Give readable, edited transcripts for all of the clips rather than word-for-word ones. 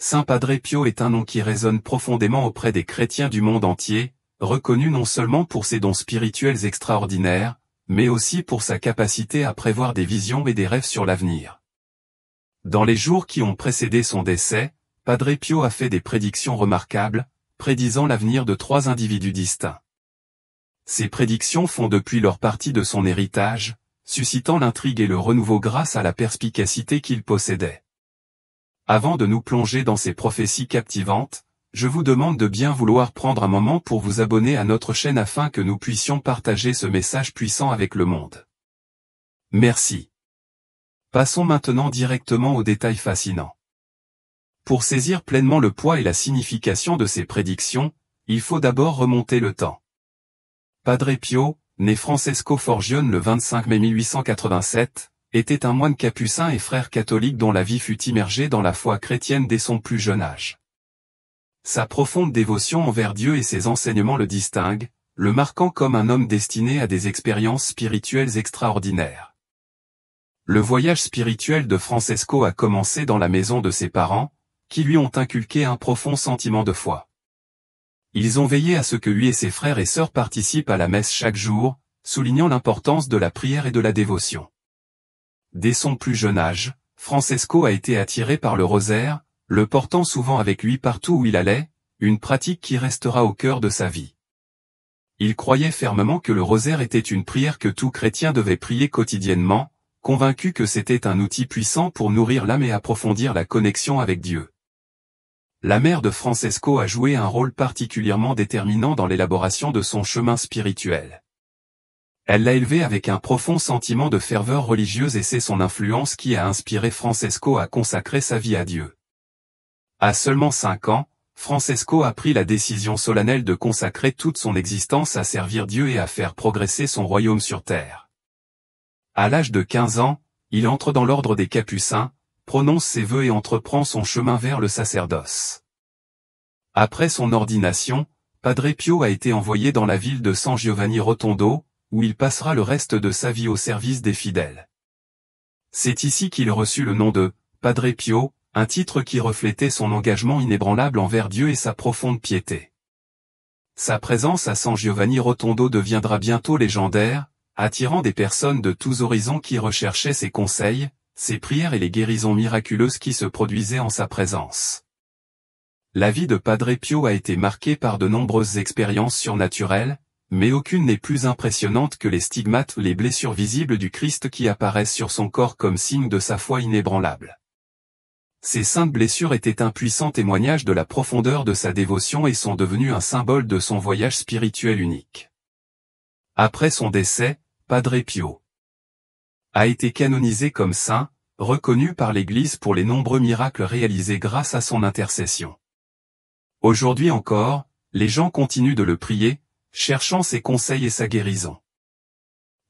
Saint Padre Pio est un nom qui résonne profondément auprès des chrétiens du monde entier, reconnu non seulement pour ses dons spirituels extraordinaires, mais aussi pour sa capacité à prévoir des visions et des rêves sur l'avenir. Dans les jours qui ont précédé son décès, Padre Pio a fait des prédictions remarquables, prédisant l'avenir de 3 individus distincts. Ces prédictions font depuis lors partie de son héritage, suscitant l'intrigue et le renouveau grâce à la perspicacité qu'il possédait. Avant de nous plonger dans ces prophéties captivantes, je vous demande de bien vouloir prendre un moment pour vous abonner à notre chaîne afin que nous puissions partager ce message puissant avec le monde. Merci. Passons maintenant directement aux détails fascinants. Pour saisir pleinement le poids et la signification de ces prédictions, il faut d'abord remonter le temps. Padre Pio, né Francesco Forgione le 25 mai 1887, était un moine capucin et frère catholique dont la vie fut immergée dans la foi chrétienne dès son plus jeune âge. Sa profonde dévotion envers Dieu et ses enseignements le distinguent, le marquant comme un homme destiné à des expériences spirituelles extraordinaires. Le voyage spirituel de Francesco a commencé dans la maison de ses parents, qui lui ont inculqué un profond sentiment de foi. Ils ont veillé à ce que lui et ses frères et sœurs participent à la messe chaque jour, soulignant l'importance de la prière et de la dévotion. Dès son plus jeune âge, Francesco a été attiré par le rosaire, le portant souvent avec lui partout où il allait, une pratique qui restera au cœur de sa vie. Il croyait fermement que le rosaire était une prière que tout chrétien devait prier quotidiennement, convaincu que c'était un outil puissant pour nourrir l'âme et approfondir la connexion avec Dieu. La mère de Francesco a joué un rôle particulièrement déterminant dans l'élaboration de son chemin spirituel. Elle l'a élevé avec un profond sentiment de ferveur religieuse et c'est son influence qui a inspiré Francesco à consacrer sa vie à Dieu. À seulement 5 ans, Francesco a pris la décision solennelle de consacrer toute son existence à servir Dieu et à faire progresser son royaume sur terre. À l'âge de 15 ans, il entre dans l'ordre des Capucins, prononce ses vœux et entreprend son chemin vers le sacerdoce. Après son ordination, Padre Pio a été envoyé dans la ville de San Giovanni Rotondo, où il passera le reste de sa vie au service des fidèles. C'est ici qu'il reçut le nom de Padre Pio, un titre qui reflétait son engagement inébranlable envers Dieu et sa profonde piété. Sa présence à San Giovanni Rotondo deviendra bientôt légendaire, attirant des personnes de tous horizons qui recherchaient ses conseils, ses prières et les guérisons miraculeuses qui se produisaient en sa présence. La vie de Padre Pio a été marquée par de nombreuses expériences surnaturelles, mais aucune n'est plus impressionnante que les stigmates ou les blessures visibles du Christ qui apparaissent sur son corps comme signe de sa foi inébranlable. Ces saintes blessures étaient un puissant témoignage de la profondeur de sa dévotion et sont devenues un symbole de son voyage spirituel unique. Après son décès, Padre Pio a été canonisé comme saint, reconnu par l'Église pour les nombreux miracles réalisés grâce à son intercession. Aujourd'hui encore, les gens continuent de le prier, cherchant ses conseils et sa guérison.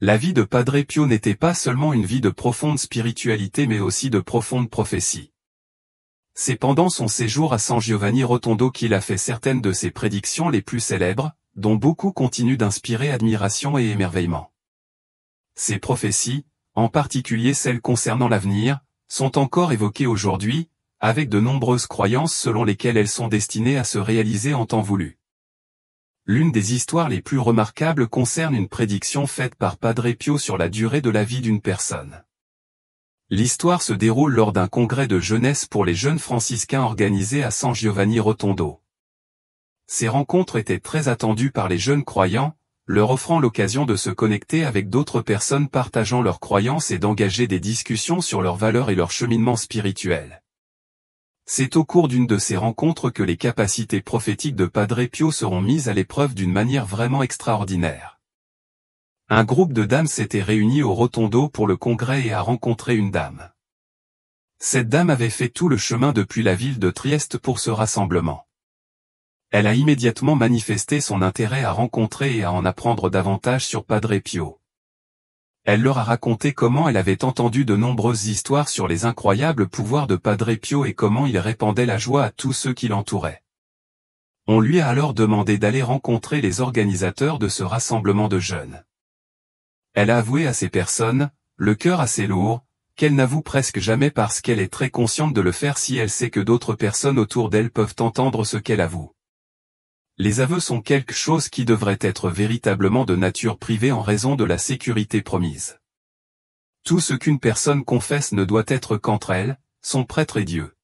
La vie de Padre Pio n'était pas seulement une vie de profonde spiritualité mais aussi de profonde prophétie. C'est pendant son séjour à San Giovanni Rotondo qu'il a fait certaines de ses prédictions les plus célèbres, dont beaucoup continuent d'inspirer admiration et émerveillement. Ces prophéties, en particulier celles concernant l'avenir, sont encore évoquées aujourd'hui, avec de nombreuses croyances selon lesquelles elles sont destinées à se réaliser en temps voulu. L'une des histoires les plus remarquables concerne une prédiction faite par Padre Pio sur la durée de la vie d'une personne. L'histoire se déroule lors d'un congrès de jeunesse pour les jeunes franciscains organisé à San Giovanni Rotondo. Ces rencontres étaient très attendues par les jeunes croyants, leur offrant l'occasion de se connecter avec d'autres personnes partageant leurs croyances et d'engager des discussions sur leurs valeurs et leur cheminement spirituel. C'est au cours d'une de ces rencontres que les capacités prophétiques de Padre Pio seront mises à l'épreuve d'une manière vraiment extraordinaire. Un groupe de dames s'était réuni au Rotondo pour le congrès et a rencontré une dame. Cette dame avait fait tout le chemin depuis la ville de Trieste pour ce rassemblement. Elle a immédiatement manifesté son intérêt à rencontrer et à en apprendre davantage sur Padre Pio. Elle leur a raconté comment elle avait entendu de nombreuses histoires sur les incroyables pouvoirs de Padre Pio et comment il répandait la joie à tous ceux qui l'entouraient. On lui a alors demandé d'aller rencontrer les organisateurs de ce rassemblement de jeunes. Elle a avoué à ces personnes, le cœur assez lourd, qu'elle n'avoue presque jamais parce qu'elle est très consciente de le faire si elle sait que d'autres personnes autour d'elle peuvent entendre ce qu'elle avoue. Les aveux sont quelque chose qui devrait être véritablement de nature privée en raison de la sécurité promise. Tout ce qu'une personne confesse ne doit être qu'entre elle, son prêtre et Dieu.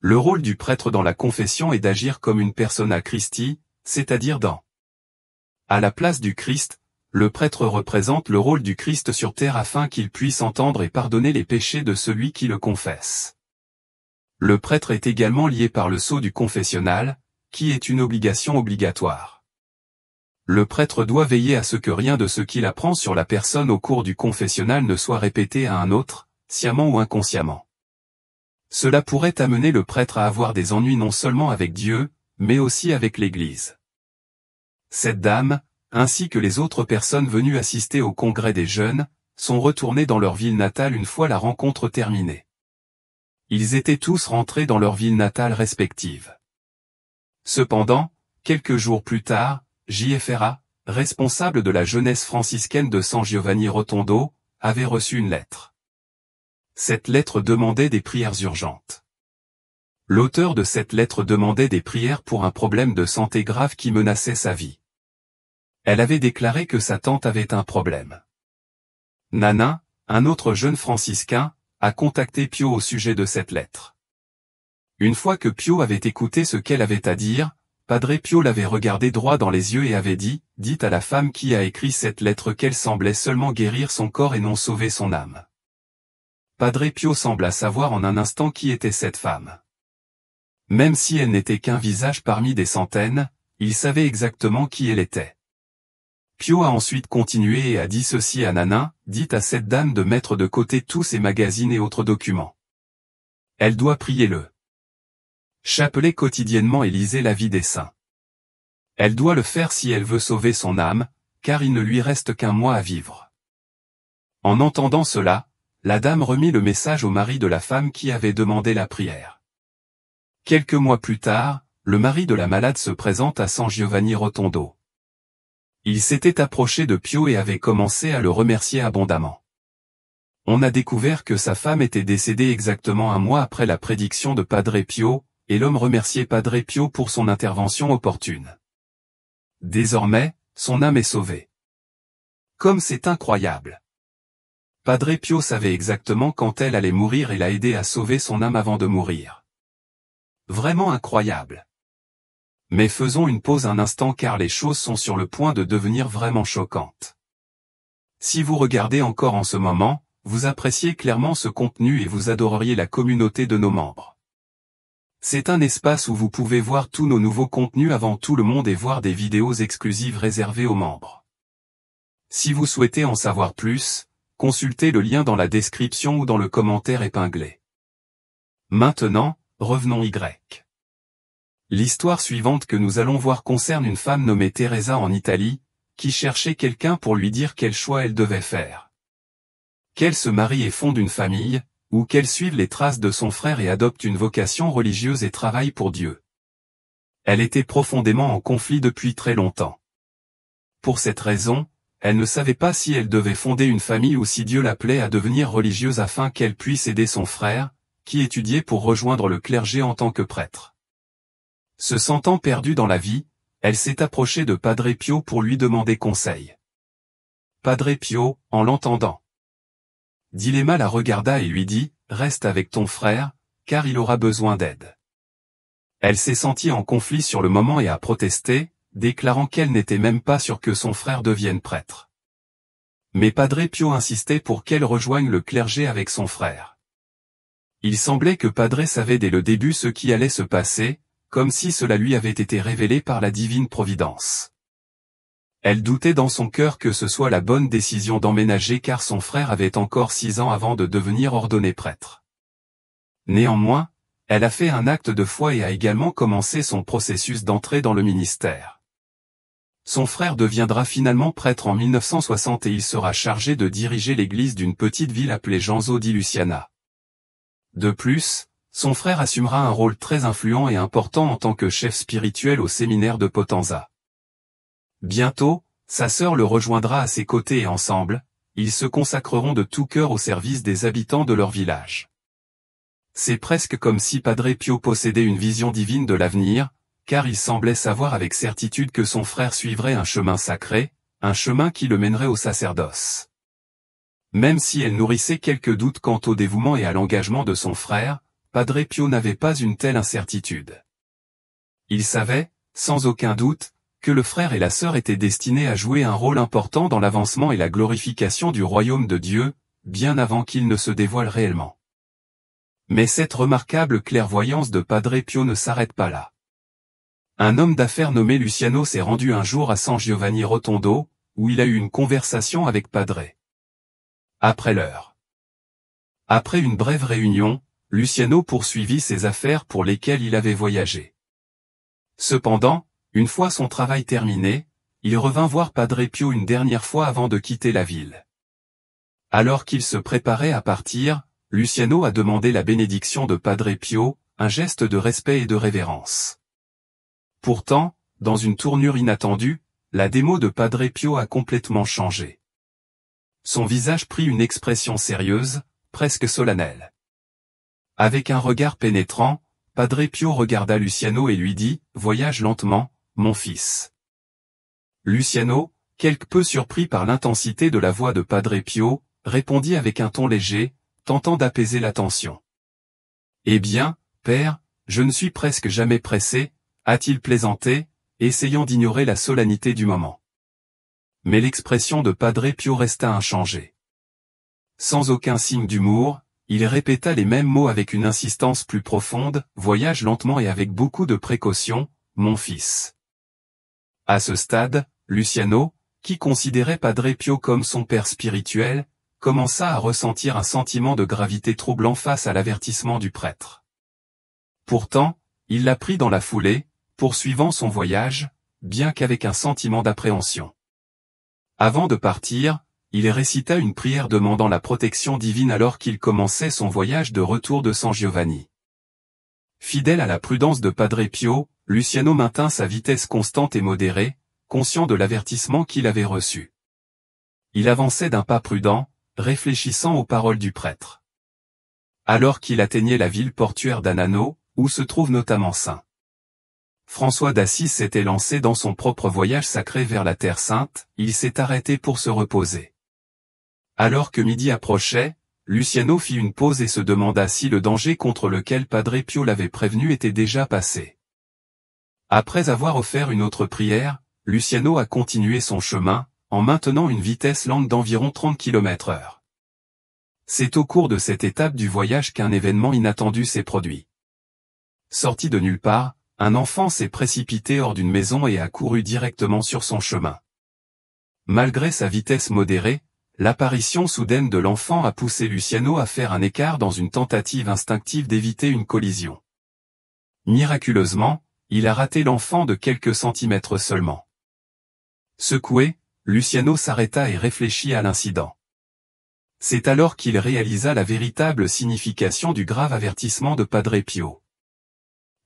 Le rôle du prêtre dans la confession est d'agir comme une persona Christi, c'est-à-dire à la place du Christ, le prêtre représente le rôle du Christ sur terre afin qu'il puisse entendre et pardonner les péchés de celui qui le confesse. Le prêtre est également lié par le sceau du confessionnal, qui est une obligation obligatoire. Le prêtre doit veiller à ce que rien de ce qu'il apprend sur la personne au cours du confessionnal ne soit répété à un autre, sciemment ou inconsciemment. Cela pourrait amener le prêtre à avoir des ennuis non seulement avec Dieu, mais aussi avec l'Église. Cette dame, ainsi que les autres personnes venues assister au congrès des jeunes, sont retournés dans leur ville natale une fois la rencontre terminée. Ils étaient tous rentrés dans leur ville natale respective. Cependant, quelques jours plus tard, J.F.R.A., responsable de la jeunesse franciscaine de San Giovanni Rotondo, avait reçu une lettre. Cette lettre demandait des prières urgentes. L'auteur de cette lettre demandait des prières pour un problème de santé grave qui menaçait sa vie. Elle avait déclaré que sa tante avait un problème. Nanin, un autre jeune franciscain, a contacté Pio au sujet de cette lettre. Une fois que Pio avait écouté ce qu'elle avait à dire, Padre Pio l'avait regardé droit dans les yeux et avait dit, « Dites à la femme qui a écrit cette lettre qu'elle semblait seulement guérir son corps et non sauver son âme. » Padre Pio sembla savoir en un instant qui était cette femme. Même si elle n'était qu'un visage parmi des centaines, il savait exactement qui elle était. Pio a ensuite continué et a dit ceci à Nanin, « Dites à cette dame de mettre de côté tous ses magazines et autres documents. Elle doit prier le chapelet quotidiennement et liser la vie des saints. Elle doit le faire si elle veut sauver son âme, car il ne lui reste qu'un mois à vivre. » En entendant cela, la dame remit le message au mari de la femme qui avait demandé la prière. Quelques mois plus tard, le mari de la malade se présente à San Giovanni Rotondo. Il s'était approché de Pio et avait commencé à le remercier abondamment. On a découvert que sa femme était décédée exactement un mois après la prédiction de Padre Pio, et l'homme remerciait Padre Pio pour son intervention opportune. Désormais, son âme est sauvée. Comme c'est incroyable! Padre Pio savait exactement quand elle allait mourir et l'a aidé à sauver son âme avant de mourir. Vraiment incroyable. Mais faisons une pause un instant car les choses sont sur le point de devenir vraiment choquantes. Si vous regardez encore en ce moment, vous appréciez clairement ce contenu et vous adoreriez la communauté de nos membres. C'est un espace où vous pouvez voir tous nos nouveaux contenus avant tout le monde et voir des vidéos exclusives réservées aux membres. Si vous souhaitez en savoir plus, consultez le lien dans la description ou dans le commentaire épinglé. Maintenant, revenons Y. L'histoire suivante que nous allons voir concerne une femme nommée Teresa en Italie, qui cherchait quelqu'un pour lui dire quel choix elle devait faire. Qu'elle se marie et fonde une famille, ou qu'elle suive les traces de son frère et adopte une vocation religieuse et travaille pour Dieu. Elle était profondément en conflit depuis très longtemps. Pour cette raison, elle ne savait pas si elle devait fonder une famille ou si Dieu l'appelait à devenir religieuse afin qu'elle puisse aider son frère, qui étudiait pour rejoindre le clergé en tant que prêtre. Se sentant perdue dans la vie, elle s'est approchée de Padre Pio pour lui demander conseil. Padre Pio, en l'entendant, Dilema la regarda et lui dit, « Reste avec ton frère, car il aura besoin d'aide. » Elle s'est sentie en conflit sur le moment et a protesté, déclarant qu'elle n'était même pas sûre que son frère devienne prêtre. Mais Padre Pio insistait pour qu'elle rejoigne le clergé avec son frère. Il semblait que Padre savait dès le début ce qui allait se passer, comme si cela lui avait été révélé par la divine providence. Elle doutait dans son cœur que ce soit la bonne décision d'emménager car son frère avait encore 6 ans avant de devenir ordonné prêtre. Néanmoins, elle a fait un acte de foi et a également commencé son processus d'entrée dans le ministère. Son frère deviendra finalement prêtre en 1960 et il sera chargé de diriger l'église d'une petite ville appelée Janzo di Luciana. De plus, son frère assumera un rôle très influent et important en tant que chef spirituel au séminaire de Potenza. Bientôt, sa sœur le rejoindra à ses côtés et ensemble, ils se consacreront de tout cœur au service des habitants de leur village. C'est presque comme si Padre Pio possédait une vision divine de l'avenir, car il semblait savoir avec certitude que son frère suivrait un chemin sacré, un chemin qui le mènerait au sacerdoce. Même si elle nourrissait quelques doutes quant au dévouement et à l'engagement de son frère, Padre Pio n'avait pas une telle incertitude. Il savait, sans aucun doute, que le frère et la sœur étaient destinés à jouer un rôle important dans l'avancement et la glorification du royaume de Dieu, bien avant qu'il ne se dévoile réellement. Mais cette remarquable clairvoyance de Padre Pio ne s'arrête pas là. Un homme d'affaires nommé Luciano s'est rendu un jour à San Giovanni Rotondo, où il a eu une conversation avec Padre. Après l'heure. Après une brève réunion, Luciano poursuivit ses affaires pour lesquelles il avait voyagé. Cependant, une fois son travail terminé, il revint voir Padre Pio une dernière fois avant de quitter la ville. Alors qu'il se préparait à partir, Luciano a demandé la bénédiction de Padre Pio, un geste de respect et de révérence. Pourtant, dans une tournure inattendue, la démo de Padre Pio a complètement changé. Son visage prit une expression sérieuse, presque solennelle. Avec un regard pénétrant, Padre Pio regarda Luciano et lui dit « Voyage lentement, mon fils ». Luciano, quelque peu surpris par l'intensité de la voix de Padre Pio, répondit avec un ton léger, tentant d'apaiser la tension. « Eh bien, père, je ne suis presque jamais pressé », a-t-il plaisanté, essayant d'ignorer la solennité du moment. Mais l'expression de Padre Pio resta inchangée. Sans aucun signe d'humour, il répéta les mêmes mots avec une insistance plus profonde, « Voyage lentement et avec beaucoup de précaution, mon fils ». À ce stade, Luciano, qui considérait Padre Pio comme son père spirituel, commença à ressentir un sentiment de gravité troublant face à l'avertissement du prêtre. Pourtant, il l'a pris dans la foulée, poursuivant son voyage, bien qu'avec un sentiment d'appréhension. Avant de partir, il récita une prière demandant la protection divine alors qu'il commençait son voyage de retour de San Giovanni. Fidèle à la prudence de Padre Pio, Luciano maintint sa vitesse constante et modérée, conscient de l'avertissement qu'il avait reçu. Il avançait d'un pas prudent, réfléchissant aux paroles du prêtre. Alors qu'il atteignait la ville portuaire d'Anano, où se trouve notamment Saint François d'Assise s'était lancé dans son propre voyage sacré vers la Terre Sainte, il s'est arrêté pour se reposer. Alors que midi approchait, Luciano fit une pause et se demanda si le danger contre lequel Padre Pio l'avait prévenu était déjà passé. Après avoir offert une autre prière, Luciano a continué son chemin, en maintenant une vitesse lente d'environ 30 km/h. C'est au cours de cette étape du voyage qu'un événement inattendu s'est produit. Sorti de nulle part, un enfant s'est précipité hors d'une maison et a couru directement sur son chemin. Malgré sa vitesse modérée, l'apparition soudaine de l'enfant a poussé Luciano à faire un écart dans une tentative instinctive d'éviter une collision. Miraculeusement, il a raté l'enfant de quelques centimètres seulement. Secoué, Luciano s'arrêta et réfléchit à l'incident. C'est alors qu'il réalisa la véritable signification du grave avertissement de Padre Pio.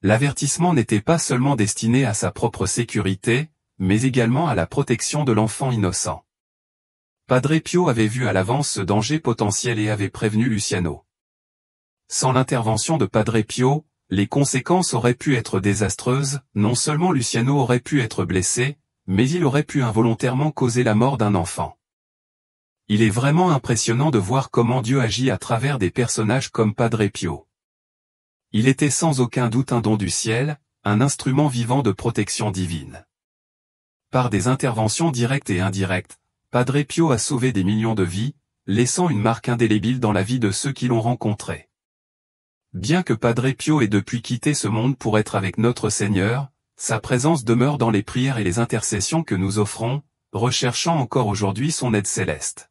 L'avertissement n'était pas seulement destiné à sa propre sécurité, mais également à la protection de l'enfant innocent. Padre Pio avait vu à l'avance ce danger potentiel et avait prévenu Luciano. Sans l'intervention de Padre Pio, les conséquences auraient pu être désastreuses, non seulement Luciano aurait pu être blessé, mais il aurait pu involontairement causer la mort d'un enfant. Il est vraiment impressionnant de voir comment Dieu agit à travers des personnages comme Padre Pio. Il était sans aucun doute un don du ciel, un instrument vivant de protection divine. Par des interventions directes et indirectes, Padre Pio a sauvé des millions de vies, laissant une marque indélébile dans la vie de ceux qui l'ont rencontré. Bien que Padre Pio ait depuis quitté ce monde pour être avec notre Seigneur, sa présence demeure dans les prières et les intercessions que nous offrons, recherchant encore aujourd'hui son aide céleste.